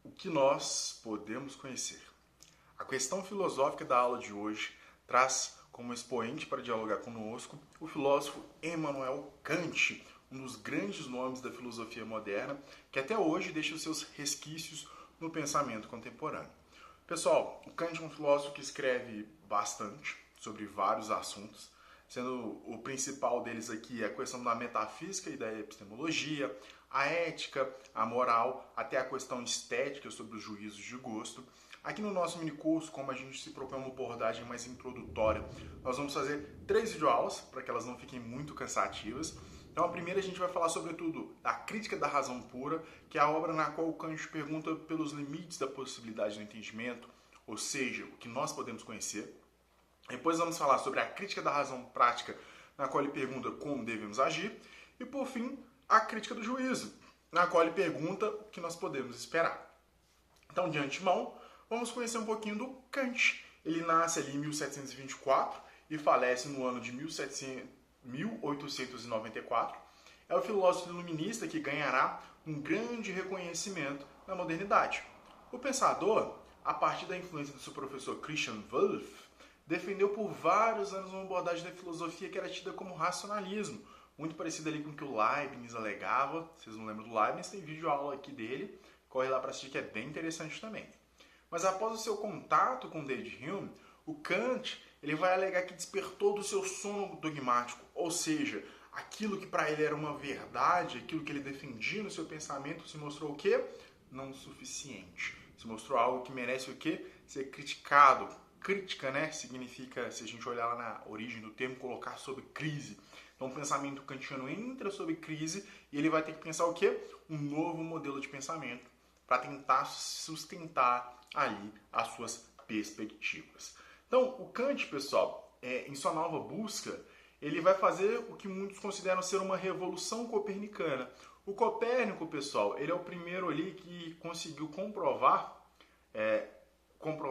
o que nós podemos conhecer. A questão filosófica da aula de hoje traz como expoente para dialogar conosco o filósofo Immanuel Kant, um dos grandes nomes da filosofia moderna, que até hoje deixa os seus resquícios no pensamento contemporâneo. Pessoal, o Kant é um filósofo que escreve bastante sobre vários assuntos, sendo o principal deles aqui a questão da metafísica e da epistemologia, a ética, a moral, até a questão estética sobre os juízos de gosto. Aqui no nosso minicurso, como a gente se propõe uma abordagem mais introdutória, nós vamos fazer 3 videoaulas, para que elas não fiquem muito cansativas. Então a primeira a gente vai falar sobretudo da Crítica da Razão Pura, que é a obra na qual o Kant pergunta pelos limites da possibilidade do entendimento, ou seja, o que nós podemos conhecer. Depois vamos falar sobre a Crítica da Razão Prática, na qual ele pergunta como devemos agir. E por fim, a Crítica do Juízo, na qual ele pergunta o que nós podemos esperar. Então, de antemão, vamos conhecer um pouquinho do Kant. Ele nasce ali em 1724 e falece no ano de 1894. É o filósofo iluminista que ganhará um grande reconhecimento na modernidade. O pensador, a partir da influência do seu professor Christian Wolff, defendeu por vários anos uma abordagem da filosofia que era tida como racionalismo, muito parecida ali com o que o Leibniz alegava. Vocês não lembram do Leibniz? Tem vídeo aula aqui dele, corre lá para assistir que é bem interessante também. Mas após o seu contato com David Hume, o Kant ele vai alegar que despertou do seu sono dogmático, ou seja, aquilo que para ele era uma verdade, aquilo que ele defendia no seu pensamento se mostrou o quê? Não suficiente. Se mostrou algo que merece o quê? Ser criticado. Crítica, né, significa, se a gente olhar lá na origem do termo, colocar sob crise. Então, o pensamento kantiano entra sob crise e ele vai ter que pensar o quê? Um novo modelo de pensamento para tentar sustentar ali as suas perspectivas. Então, o Kant, pessoal, em sua nova busca, ele vai fazer o que muitos consideram ser uma revolução copernicana. O Copérnico, pessoal, ele é o primeiro ali que conseguiu comprovar,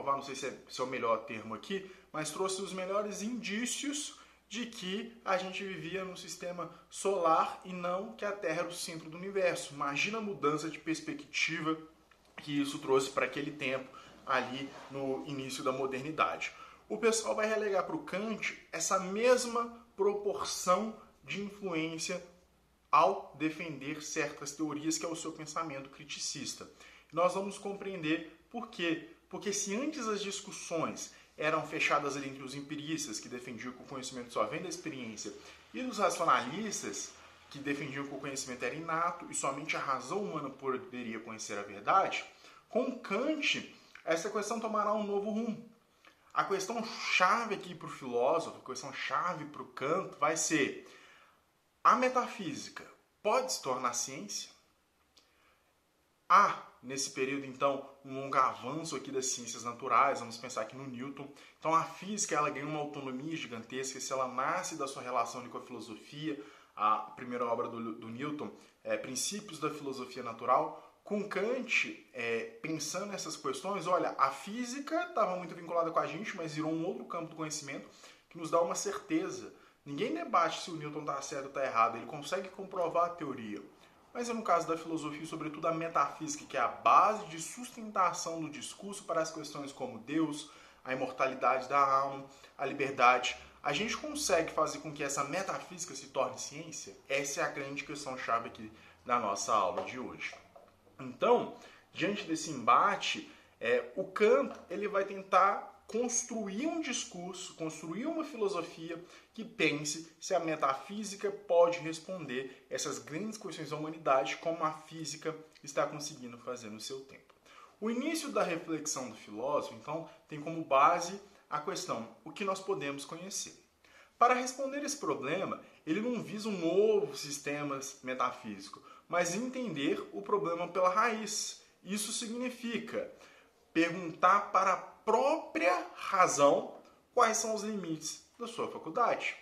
não sei se é o melhor termo aqui, mas trouxe os melhores indícios de que a gente vivia num sistema solar e não que a Terra era o centro do universo. Imagina a mudança de perspectiva que isso trouxe para aquele tempo, ali no início da modernidade. O pessoal vai relegar para o Kant essa mesma proporção de influência ao defender certas teorias, que é o seu pensamento criticista. Nós vamos compreender por quê. Porque se antes as discussões eram fechadas ali entre os empiristas, que defendiam que o conhecimento só vem da experiência, e os racionalistas, que defendiam que o conhecimento era inato e somente a razão humana poderia conhecer a verdade, com Kant, essa questão tomará um novo rumo. A questão chave aqui para o filósofo, a questão chave para o Kant vai ser: a metafísica pode se tornar ciência? Há, nesse período, então, um longo avanço aqui das ciências naturais. Vamos pensar aqui no Newton. Então, a física ela ganha uma autonomia gigantesca se ela nasce da sua relação com a filosofia. A primeira obra do Newton, Princípios da Filosofia Natural. Com Kant, pensando nessas questões, olha, a física estava muito vinculada com a gente, mas virou um outro campo do conhecimento que nos dá uma certeza. Ninguém debate se o Newton está certo ou está errado, ele consegue comprovar a teoria. Mas no caso da filosofia, sobretudo a metafísica, que é a base de sustentação do discurso para as questões como Deus, a imortalidade da alma, a liberdade, a gente consegue fazer com que essa metafísica se torne ciência? Essa é a grande questão-chave aqui da nossa aula de hoje. Então, diante desse embate, o Kant ele vai tentar construir um discurso, construir uma filosofia que pense se a metafísica pode responder essas grandes questões da humanidade como a física está conseguindo fazer no seu tempo. O início da reflexão do filósofo, então, tem como base a questão: o que nós podemos conhecer? Para responder esse problema, ele não visa um novo sistema metafísico, mas entender o problema pela raiz. Isso significa perguntar para a própria razão quais são os limites da sua faculdade.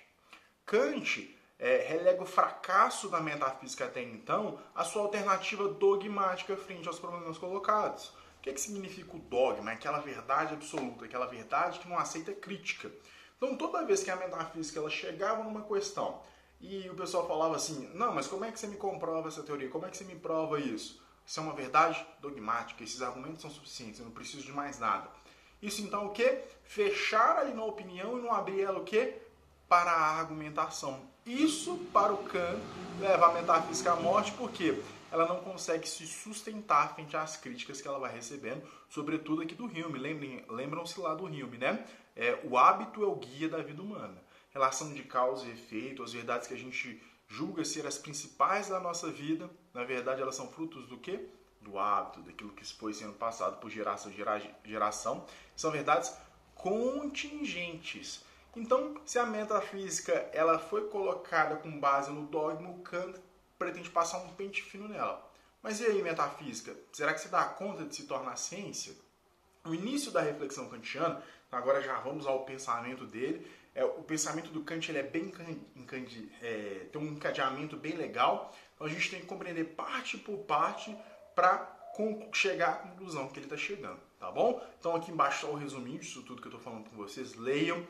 Kant relega o fracasso da metafísica até então à sua alternativa dogmática frente aos problemas colocados. O que significa o dogma? Aquela verdade absoluta, aquela verdade que não aceita crítica. Então, toda vez que a metafísica ela chegava numa questão e o pessoal falava assim: não, mas como é que você me comprova essa teoria? Como é que você me prova isso? Isso é uma verdade dogmática, esses argumentos são suficientes, eu não preciso de mais nada. Isso então o quê? Fechar ali na opinião e não abrir ela o quê? Para a argumentação. Isso, para o Kant, leva a metafísica à morte, porque ela não consegue se sustentar frente às críticas que ela vai recebendo, sobretudo aqui do Hume. Lembram-se lá do Hume, né? O hábito é o guia da vida humana. Relação de causa e efeito, as verdades que a gente julga ser as principais da nossa vida, na verdade elas são frutos do quê? Do hábito, daquilo que foi sendo passado por geração em geração. São verdades contingentes. Então, se a metafísica ela foi colocada com base no dogma, o Kant pretende passar um pente fino nela. Mas e aí, metafísica? Será que você dá conta de se tornar ciência? O início da reflexão kantiana, agora já vamos ao pensamento dele. O pensamento do Kant ele é bem tem um encadeamento bem legal. Então a gente tem que compreender parte por parte para chegar à conclusão que ele está chegando, tá bom? Então aqui embaixo está o resuminho disso tudo que eu estou falando com vocês. Leiam.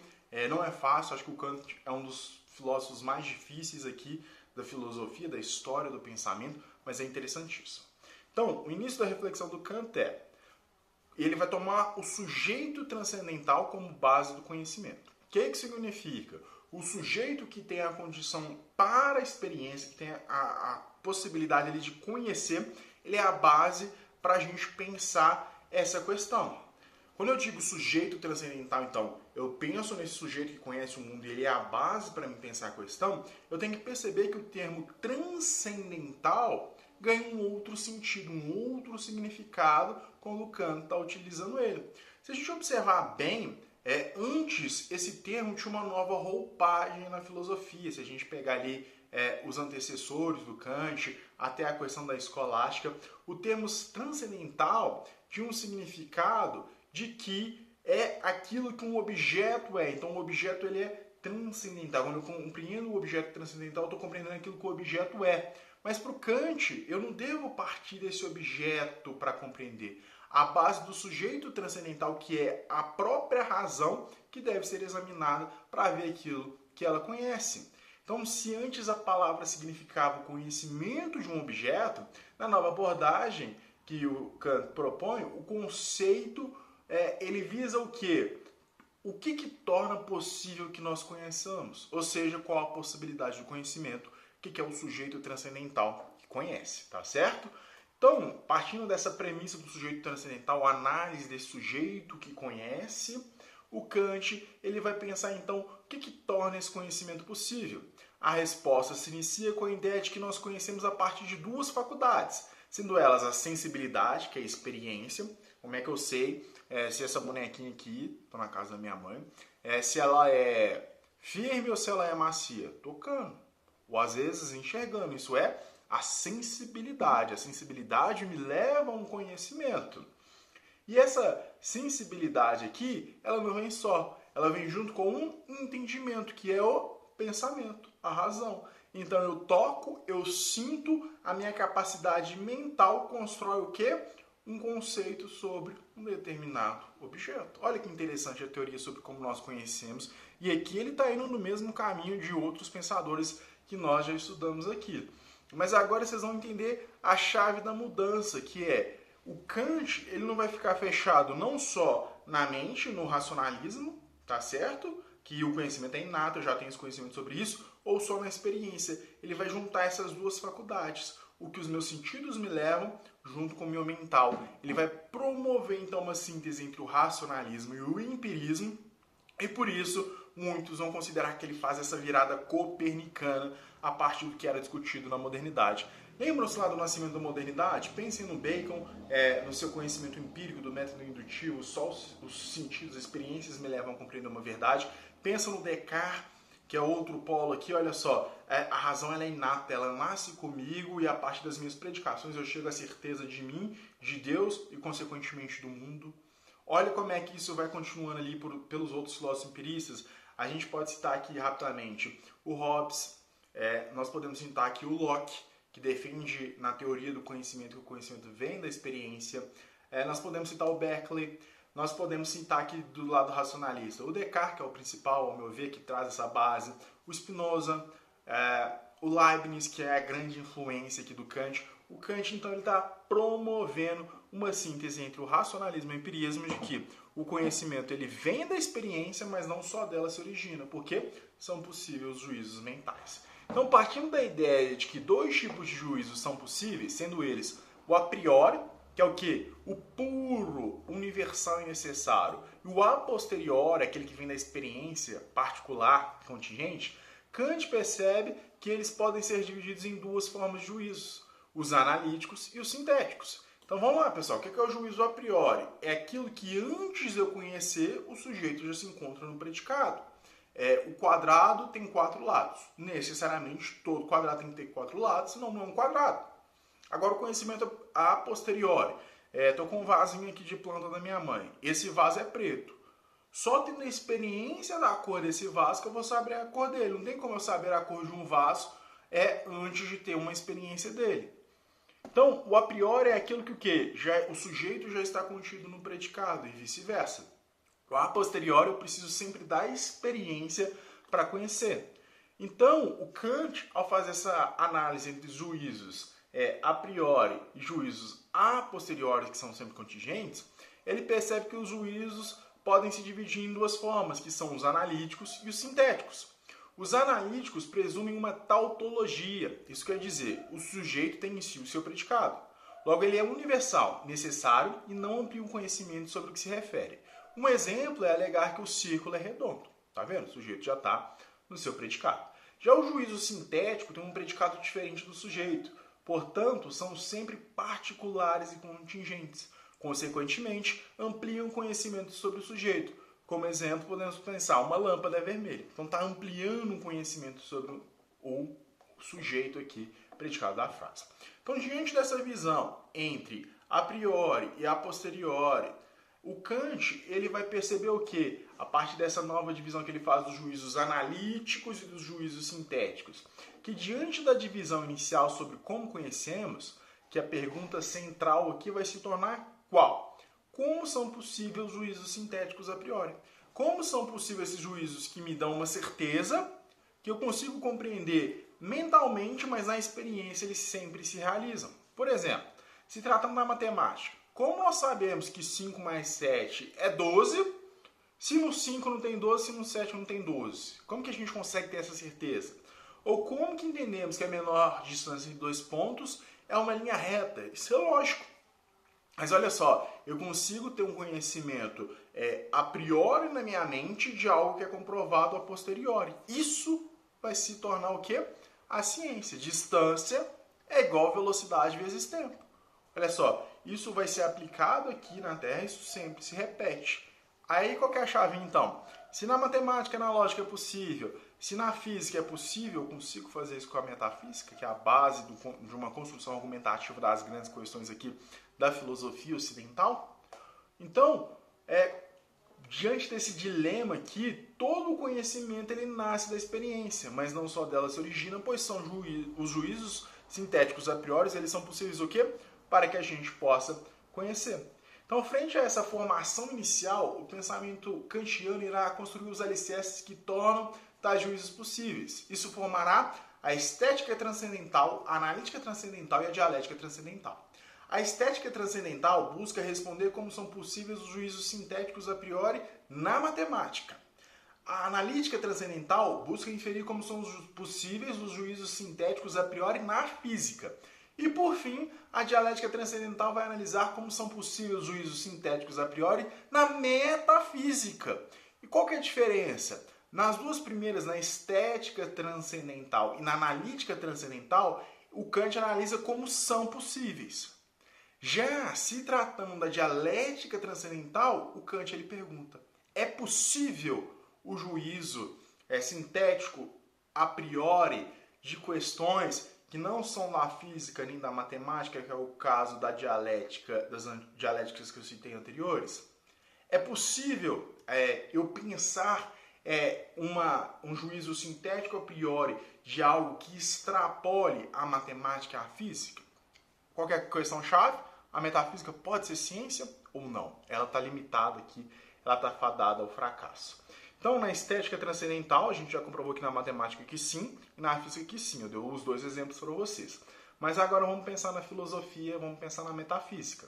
Não é fácil, acho que o Kant é um dos filósofos mais difíceis aqui da filosofia, da história do pensamento, mas é interessantíssimo. Então, o início da reflexão do Kant ele vai tomar o sujeito transcendental como base do conhecimento. O que significa? O sujeito que tem a condição para a experiência, que tem a possibilidade ali de conhecer, ele é a base para a gente pensar essa questão. Quando eu digo sujeito transcendental, então, eu penso nesse sujeito que conhece o mundo e ele é a base para me pensar a questão, eu tenho que perceber que o termo transcendental ganha um outro sentido, um outro significado quando o Kant está utilizando ele. Se a gente observar bem, antes esse termo tinha uma nova roupagem na filosofia. Se a gente pegar ali os antecessores do Kant, até a questão da escolástica, o termo transcendental tinha um significado de que é aquilo que um objeto é. Então o objeto ele é transcendental. Quando eu compreendo o objeto transcendental, eu estou compreendendo aquilo que o objeto é. Mas para o Kant, eu não devo partir desse objeto para compreender. A base do sujeito transcendental, que é a própria razão, que deve ser examinada para ver aquilo que ela conhece. Então, se antes a palavra significava o conhecimento de um objeto, na nova abordagem que o Kant propõe, o conceito ele visa o quê? O que torna possível que nós conheçamos? Ou seja, qual a possibilidade do conhecimento? O que é o sujeito transcendental que conhece, tá certo? Então, partindo dessa premissa do sujeito transcendental, a análise desse sujeito que conhece, o Kant ele vai pensar então o que torna esse conhecimento possível. A resposta se inicia com a ideia de que nós conhecemos a partir de duas faculdades, sendo elas a sensibilidade, que é a experiência. Como é que eu sei se essa bonequinha aqui, estou na casa da minha mãe, se ela é firme ou se ela é macia? Tocando. Ou às vezes enxergando. Isso é a sensibilidade. A sensibilidade me leva a um conhecimento. E essa sensibilidade aqui, ela não vem só. Ela vem junto com um entendimento, que é o pensamento, a razão. Então eu toco, eu sinto, a minha capacidade mental constrói o quê? Um conceito sobre um determinado objeto. Olha que interessante a teoria sobre como nós conhecemos. E aqui ele está indo no mesmo caminho de outros pensadores que nós já estudamos aqui. Mas agora vocês vão entender a chave da mudança, que é o Kant ele não vai ficar fechado não só na mente, no racionalismo, tá certo? Que o conhecimento é inato, eu já tenho esse conhecimento sobre isso, ou só na experiência. Ele vai juntar essas duas faculdades. O que os meus sentidos me levam junto com o meu mental. Ele vai promover então uma síntese entre o racionalismo e o empirismo, e por isso muitos vão considerar que ele faz essa virada copernicana a partir do que era discutido na modernidade. Lembram-se lá do nascimento da modernidade? Pensem no Bacon, no seu conhecimento empírico do método indutivo, só os sentidos, as experiências me levam a compreender uma verdade. Pensa no Descartes, que é outro polo aqui, olha só, a razão ela é inata, ela nasce comigo e a partir das minhas predicações eu chego à certeza de mim, de Deus e consequentemente do mundo. Olha como é que isso vai continuando ali pelos outros filósofos empiristas. A gente pode citar aqui rapidamente o Hobbes, nós podemos citar aqui o Locke, que defende na teoria do conhecimento que o conhecimento vem da experiência. Nós podemos citar o Berkeley, nós podemos citar aqui do lado racionalista o Descartes, que é o principal, ao meu ver, que traz essa base, o Spinoza, o Leibniz, que é a grande influência aqui do Kant, O Kant, então, ele está promovendo uma síntese entre o racionalismo e o empirismo, de que o conhecimento ele vem da experiência, mas não só dela se origina, porque são possíveis os juízos mentais. Então, partindo da ideia de que dois tipos de juízos são possíveis, sendo eles o a priori, que é o quê? O puro, universal e necessário, e o a posteriori, aquele que vem da experiência particular, contingente, Kant percebe que eles podem ser divididos em duas formas de juízos, os analíticos e os sintéticos. Então vamos lá, pessoal, o que é o juízo a priori? É aquilo que antes de eu conhecer, o sujeito já se encontra no predicado. O quadrado tem 4 lados. Necessariamente todo quadrado tem que ter 4 lados, senão não é um quadrado. Agora o conhecimento a posteriori. Estou com um vasinho aqui de planta da minha mãe. Esse vaso é preto. Só tendo a experiência da cor desse vaso que eu vou saber a cor dele. Não tem como eu saber a cor de um vaso antes de ter uma experiência dele. Então, o a priori é aquilo que o quê? O sujeito já está contido no predicado e vice-versa. O a posteriori eu preciso sempre da experiência para conhecer. Então, o Kant, ao fazer essa análise entre juízos a priori e juízos a posteriori, que são sempre contingentes, ele percebe que os juízos podem se dividir em duas formas, que são os analíticos e os sintéticos. Os analíticos presumem uma tautologia, isso quer dizer, o sujeito tem em si o seu predicado. Logo, ele é universal, necessário e não amplia o conhecimento sobre o que se refere. Um exemplo é alegar que o círculo é redondo. Tá vendo? O sujeito já está no seu predicado. Já o juízo sintético tem um predicado diferente do sujeito. Portanto, são sempre particulares e contingentes. Consequentemente, ampliam o conhecimento sobre o sujeito. Como exemplo, podemos pensar, uma lâmpada é vermelha. Então, está ampliando o conhecimento sobre o sujeito aqui, predicado da frase. Então, diante dessa visão entre a priori e a posteriori, o Kant ele vai perceber o quê? A partir dessa nova divisão que ele faz dos juízos analíticos e dos juízos sintéticos. Que diante da divisão inicial sobre como conhecemos, que a pergunta central aqui vai se tornar qual? Como são possíveis os juízos sintéticos a priori? Como são possíveis esses juízos que me dão uma certeza, que eu consigo compreender mentalmente, mas na experiência eles sempre se realizam? Por exemplo, se tratando da matemática, como nós sabemos que 5 mais 7 é 12, se no 5 não tem 12, se no 7 não tem 12? Como que a gente consegue ter essa certeza? Ou como que entendemos que a menor distância entre dois pontos é uma linha reta? Isso é lógico. Mas olha só, eu consigo ter um conhecimento a priori na minha mente de algo que é comprovado a posteriori. Isso vai se tornar o quê? A ciência. Distância é igual velocidade vezes tempo. Olha só, isso vai ser aplicado aqui na Terra, isso sempre se repete. Aí qual que é a chave então? Se na matemática e na lógica é possível, se na física é possível, eu consigo fazer isso com a metafísica, que é a base de uma construção argumentativa das grandes questões aqui da filosofia ocidental. Então, diante desse dilema aqui, todo o conhecimento ele nasce da experiência, mas não só dela se origina, pois são os juízos sintéticos a priori, eles são possíveis o quê? Para que a gente possa conhecer. Então, frente a essa formação inicial, o pensamento kantiano irá construir os alicerces que tornam tais juízos possíveis. Isso formará a estética transcendental, a analítica transcendental e a dialética transcendental. A estética transcendental busca responder como são possíveis os juízos sintéticos a priori na matemática. A analítica transcendental busca inferir como são possíveis os juízos sintéticos a priori na física. E, por fim, a dialética transcendental vai analisar como são possíveis os juízos sintéticos a priori na metafísica. E qual que é a diferença? Nas duas primeiras, na estética transcendental e na analítica transcendental, o Kant analisa como são possíveis. Já se tratando da dialética transcendental, o Kant ele pergunta: é possível o juízo sintético a priori de questões que não são da física nem da matemática, que é o caso da dialética, das dialéticas que eu citei anteriores? É possível eu pensar um juízo sintético a priori de algo que extrapole a matemática e a física? Qual que é a questão-chave? A metafísica pode ser ciência ou não? Ela está limitada aqui, ela está fadada ao fracasso. Então, na estética transcendental, a gente já comprovou aqui na matemática que sim, e na física que sim. Eu dei os dois exemplos para vocês. Mas agora vamos pensar na filosofia, vamos pensar na metafísica.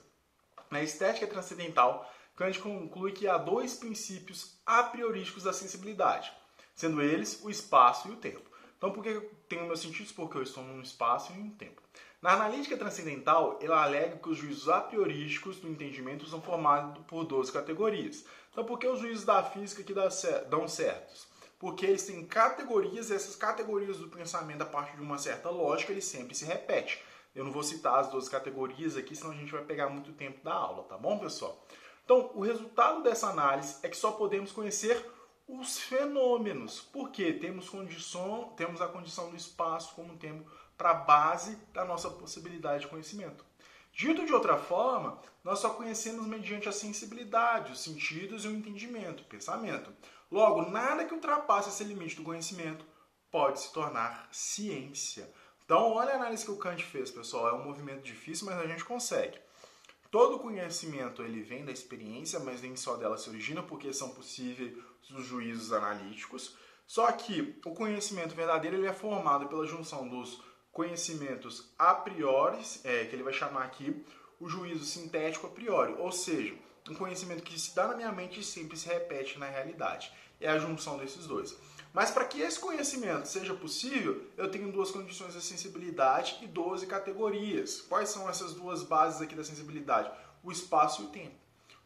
Na estética transcendental, Kant conclui que há dois princípios a priorísticos da sensibilidade, sendo eles o espaço e o tempo. Então, por que eu tenho meus sentidos? Porque eu estou num espaço e em um tempo. Na analítica transcendental, ela alega que os juízos a priorísticos do entendimento são formados por 12 categorias. Então, por que os juízos da física que dão certos? Porque eles têm categorias, e essas categorias do pensamento, a partir de uma certa lógica, eles sempre se repetem. Eu não vou citar as 12 categorias aqui, senão a gente vai pegar muito tempo da aula, tá bom, pessoal? Então, o resultado dessa análise é que só podemos conhecer os fenômenos, porque temos a condição do espaço como um tempo para a base da nossa possibilidade de conhecimento. Dito de outra forma, nós só conhecemos mediante a sensibilidade, os sentidos e o entendimento, o pensamento. Logo, nada que ultrapasse esse limite do conhecimento pode se tornar ciência. Então, olha a análise que o Kant fez, pessoal. É um movimento difícil, mas a gente consegue. Todo conhecimento ele vem da experiência, mas nem só dela se origina, porque são possíveis os juízos analíticos. Só que o conhecimento verdadeiro ele é formado pela junção dos conhecimentos a priori, que ele vai chamar aqui o juízo sintético a priori, ou seja, um conhecimento que se dá na minha mente e sempre se repete na realidade. É a junção desses dois. Mas para que esse conhecimento seja possível, eu tenho duas condições da sensibilidade e 12 categorias. Quais são essas duas bases aqui da sensibilidade? O espaço e o tempo.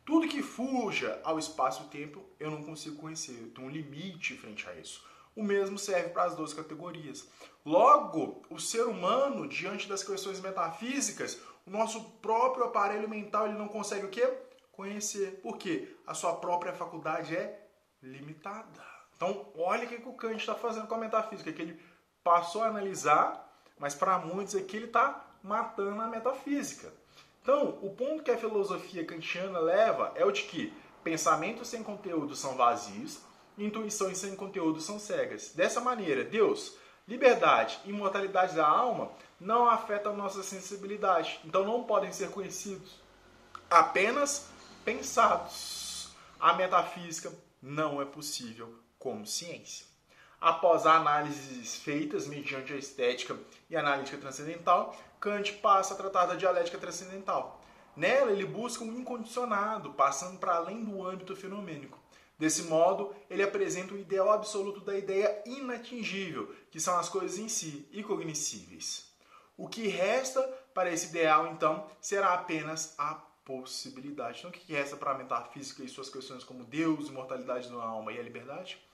Tudo que fuja ao espaço e tempo, eu não consigo conhecer. Eu tenho um limite frente a isso. O mesmo serve para as 12 categorias. Logo, o ser humano, diante das questões metafísicas, o nosso próprio aparelho mental ele não consegue o quê? Conhecer. Por quê? A sua própria faculdade é limitada. Então, olha o que o Kant está fazendo com a metafísica, que ele passou a analisar, mas para muitos aqui ele está matando a metafísica. Então, o ponto que a filosofia kantiana leva é o de que pensamentos sem conteúdo são vazios, intuições sem conteúdo são cegas. Dessa maneira, Deus, liberdade e imortalidade da alma não afetam a nossa sensibilidade, então não podem ser conhecidos, apenas pensados. A metafísica não é possível como ciência. Após análises feitas mediante a estética e a analítica transcendental, Kant passa a tratar da dialética transcendental. Nela, ele busca um incondicionado, passando para além do âmbito fenomênico. Desse modo, ele apresenta o ideal absoluto da ideia inatingível, que são as coisas em si, incognoscíveis. O que resta para esse ideal, então, será apenas a possibilidade. Então, o que resta para a metafísica e suas questões como Deus, imortalidade da alma e a liberdade?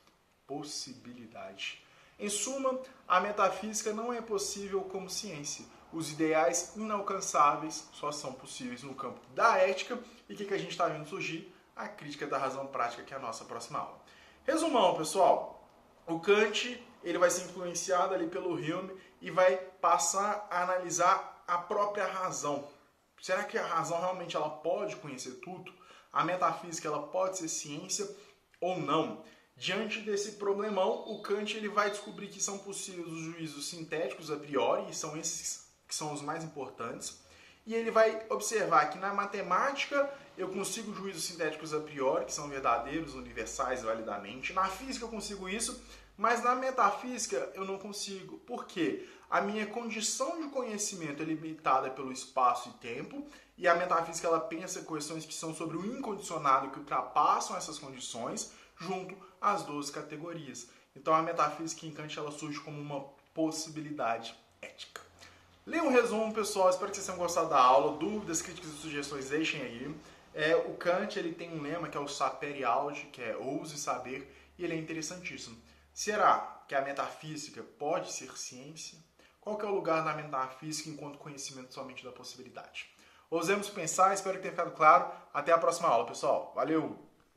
Possibilidade. Em suma, a metafísica não é possível como ciência. Os ideais inalcançáveis só são possíveis no campo da ética. E o que a gente está vendo surgir? A crítica da razão prática, que é a nossa próxima aula. Resumão, pessoal. O Kant ele vai ser influenciado ali pelo Hume e vai passar a analisar a própria razão. Será que a razão realmente ela pode conhecer tudo? A metafísica ela pode ser ciência ou não? Diante desse problemão, o Kant ele vai descobrir que são possíveis os juízos sintéticos a priori, e são esses que são os mais importantes. E ele vai observar que na matemática eu consigo juízos sintéticos a priori, que são verdadeiros, universais, validamente. Na física eu consigo isso, mas na metafísica eu não consigo. Por quê? A minha condição de conhecimento é limitada pelo espaço e tempo, e a metafísica ela pensa questões que são sobre o incondicionado, que ultrapassam essas condições, junto às 12 categorias. Então a metafísica em Kant ela surge como uma possibilidade ética. Leia um resumo, pessoal. Espero que vocês tenham gostado da aula. Dúvidas, críticas e sugestões deixem aí. O Kant ele tem um lema que é o sapere aude, que é ouse saber, e ele é interessantíssimo. Será que a metafísica pode ser ciência? Qual que é o lugar da metafísica enquanto conhecimento somente da possibilidade? Ousemos pensar, espero que tenha ficado claro. Até a próxima aula, pessoal. Valeu!